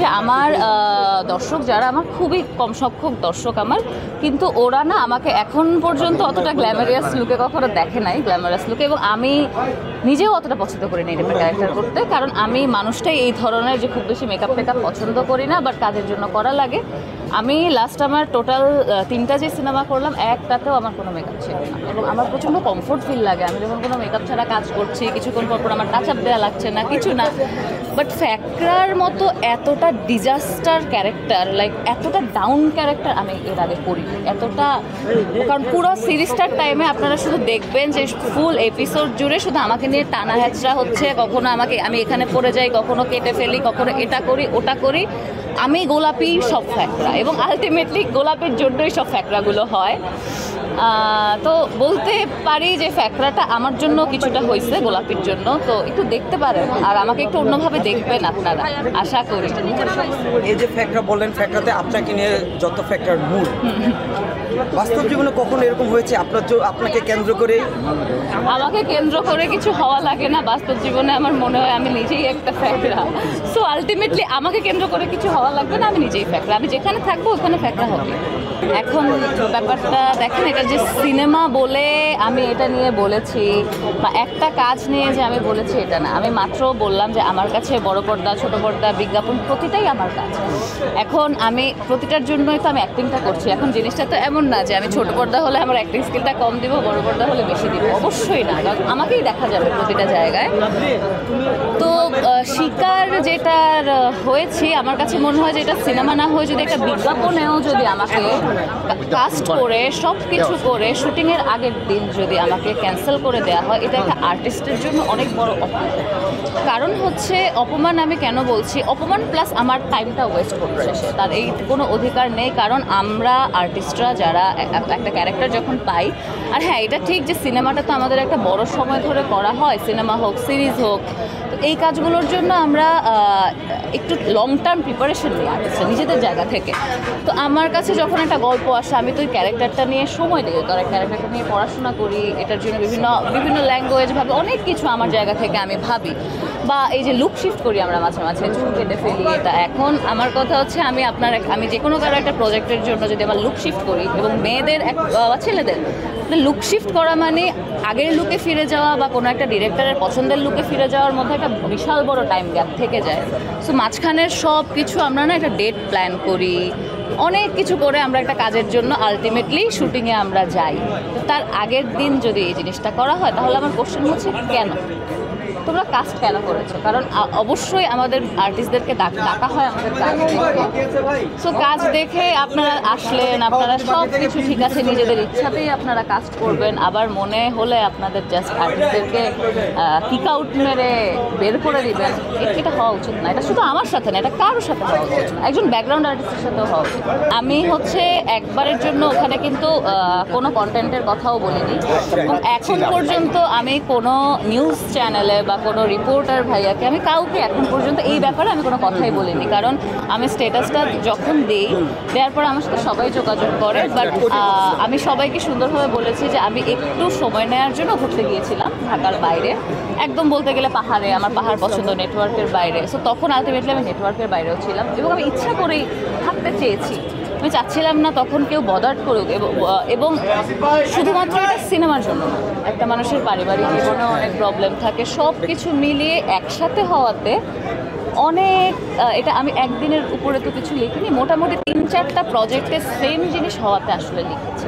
হচ্ছে আমার দর্শক যারা আমার খুবই কম সংখ্যক দর্শক আমার, কিন্তু ওরা না আমাকে এখন পর্যন্ত অতটা গ্ল্যামারিয়াস লুকে কখনো দেখে নাই, গ্ল্যামারাস লুকে, এবং আমি নিজেও অতটা পছন্দ করি না এই টাইপের ক্যারেক্টার করতে, কারণ আমি মানুষটাই এই ধরনের যে খুব বেশি মেকআপ টেকআপ পছন্দ করি না, বাট কাজের জন্য করা লাগে। আমি লাস্ট আমার টোটাল 3টা যে সিনেমা করলাম একটাতেও আমার কোনো মেকআপ ছিল না, এবং আমার প্রচণ্ড কমফোর্ট ফিল লাগে আমি যখন কোনো মেকআপ ছাড়া কাজ করছি, কিছুক্ষণ পর আমার টাচ আপ দেওয়া লাগছে না, কিছু না। বাট ফ্যাকরার মতো এতটা ডিজাস্টার ক্যারেক্টার, লাইক এতটা ডাউন ক্যারেক্টার আমি এর আগে করি এতটা, কারণ পুরো সিরিজটার টাইমে আপনারা শুধু দেখবেন যে ফুল এপিসোড জুড়ে শুধু আমাকে নিয়ে টানা হ্যাচড়া হচ্ছে, কখনো আমি এখানে পড়ে যাই, কখনো কেটে ফেলি, কখনো এটা করি ওটা করি। আমি গোলাপি সব ফ্যাকরা, এবং আলটিমেটলি গোলাপের জন্যই সব ফ্যাকরাগুলো হয়। তো বলতে পারি যে ফ্যাকরাটা আমার জন্য কিছুটা হয়েছে গোলাপির জন্য, তো একটু দেখতে পারেন আর আমাকে একটু অন্যভাবে দেখবেন আপনারা, আশা করি। এই যে ফ্যাকরা বললেন, ফ্যাকরাতে আপনাকে নিয়ে যত ফ্যাকরার মূল, বাস্তব জীবনে কখনো এরকম হয়েছে আপনাকে কেন্দ্র করে? আমাকে কেন্দ্র করে কিছু হওয়া লাগে না, বাস্তব জীবনে আমার মনে হয় আমি নিজেই একটা ফ্যাকরা। সো আলটিমেটলি আমাকে কেন্দ্র করে কিছু হওয়া লাগবে না, আমি নিজেই ফ্যাকরা, আমি যেখানে থাকবো ওখানে ফ্যাকরা হবে। এখন ব্যাপারটা দেখেন, এটা যে সিনেমা বলে আমি এটা নিয়ে বলেছি বা একটা কাজ নিয়ে যে আমি বলেছি এটা না, আমি মাত্র বললাম যে আমার কাছে বড় পর্দা ছোট পর্দা বিজ্ঞাপন প্রতিটাই আমার কাজ। এখন আমি প্রতিটার জন্যই তো আমি অ্যাক্টিংটা করছি। এখন জিনিসটা তো এমন না যে আমি ছোট পর্দা হলে আমার অ্যাক্টিং স্কিলটা কম দিব, বড় পর্দা হলে বেশি দিব, অবশ্যই না, কারণ আমাকেই দেখা যাবে প্রতিটা জায়গায়। তো শিকার যেটার হয়েছি, আমার কাছে মনে হয় যে এটা সিনেমা না হয়ে যদি একটা বিজ্ঞাপনেও যদি আমাকে কাস্ট করে সব কিছু করে শুটিংয়ের আগের দিন যদি আমাকে ক্যান্সেল করে দেওয়া হয়, এটা একটা আর্টিস্টের জন্য অনেক বড় অপমান। কারণ হচ্ছে অপমান, আমি কেন বলছি অপমান, প্লাস আমার টাইমটা ওয়েস্ট করছে সে, তার এই কোনো অধিকার নেই। কারণ আমরা আর্টিস্টরা যারা একটা ক্যারেক্টার যখন পাই, আর হ্যাঁ এটা ঠিক যে সিনেমাটা তো আমাদের একটা বড় সময় ধরে করা হয়, সিনেমা হোক সিরিজ হোক, তো এই কাজগুলোর জন্য আমরা একটু লং টার্ম প্রিপারেশন নিই আর্টিস্টরা নিজেদের জায়গা থেকে। তো আমার কাছে যখন একটা গল্প আসে, আমি তো ওই ক্যারেক্টারটা নিয়ে সময় দিই, তার ক্যারেক্টারটা নিয়ে পড়াশোনা করি, এটার জন্য বিভিন্ন ল্যাঙ্গুয়েজ ভাবে অনেক কিছু আমার জায়গা থেকে আমি ভাবি, বা এই যে লুক শিফট করি আমরা মাঝে মাঝে, চুল কেটে ফেলি। এটা এখন আমার কথা হচ্ছে আমি যে কোনো কারো একটা প্রজেক্টের জন্য যদি আমার লুক শিফট করি, এবং মেয়েদের ছেলেদের লুক শিফট করা মানে আগের লুকে ফিরে যাওয়া বা কোনো একটা ডিরেক্টরের পছন্দের লুকে ফিরে যাওয়ার মধ্যে একটা বিশাল বড় টাইম গ্যাপ থেকে যায়। সো মাঝখানের সব কিছু আমরা না একটা ডেট প্ল্যান করি, অনেক কিছু করে আমরা একটা কাজের জন্য আলটিমেটলি শুটিংয়ে আমরা যাই। তার আগের দিন যদি এই জিনিসটা করা হয়, তাহলে আমার কোশ্চেন হচ্ছে কেন তোমরা কাস্ট কেন করেছো? কারণ অবশ্যই আমাদের আর্টিস্টদেরকে ডাকা হয় আমাদের কাজ দেখে। সো কাজ দেখে আপনারা আসলেন, আপনারা সব কিছু ঠিক আছে, নিজেদের ইচ্ছাতেই আপনারা কাস্ট করবেন, আবার মনে হলে আপনাদের জাস্ট আর্টিস্টদেরকে কিক আউট মেরে বের করে দিবেন। এটা হওয়া উচিত না, এটা শুধু আমার সাথে না, এটা কারোর সাথে হওয়া উচিত না, একজন ব্যাকগ্রাউন্ড আর্টিস্টের সাথেও হওয়া উচিত। আমি একবারের জন্য ওখানে কিন্তু কোনো কন্টেন্টের কথাও বলিনি, এবং এখন পর্যন্ত আমি কোনো নিউজ চ্যানেলে বা কোনো রিপোর্টার ভাইয়াকে আমি কাউকে এখন পর্যন্ত এই ব্যাপারে আমি কোনো কথাই বলিনি, কারণ আমি স্ট্যাটাসটা যখন দেওয়ার পর আমার সাথে সবাই যোগাযোগ করে। বাট আমি সবাইকে সুন্দরভাবে বলেছি যে আমি একটু সময় নেওয়ার জন্য ঘুরতে গিয়েছিলাম ঢাকার বাইরে, একদম বলতে গেলে পাহাড়ে, আমার পাহাড় পছন্দ, নেটওয়ার্কের বাইরে। সো তখন আলটিমেটলি আমি নেটওয়ার্কের বাইরেও ছিলাম, এবং আমি ইচ্ছা করেই থাকতে চেয়েছি, আমি চাচ্ছিলাম না তখন কেউ বদার করুক, এবং শুধুমাত্র এটা সিনেমার জন্য না, একটা মানুষের পারিবারিক জীবনে অনেক প্রবলেম থাকে, সব কিছু মিলিয়ে একসাথে হওয়াতে অনেক, এটা আমি একদিনের উপরে তো কিছু লিখিনি, মোটামুটি 3-4টা প্রজেক্টে সেম জিনিস হওয়াতে আসলে লিখেছি।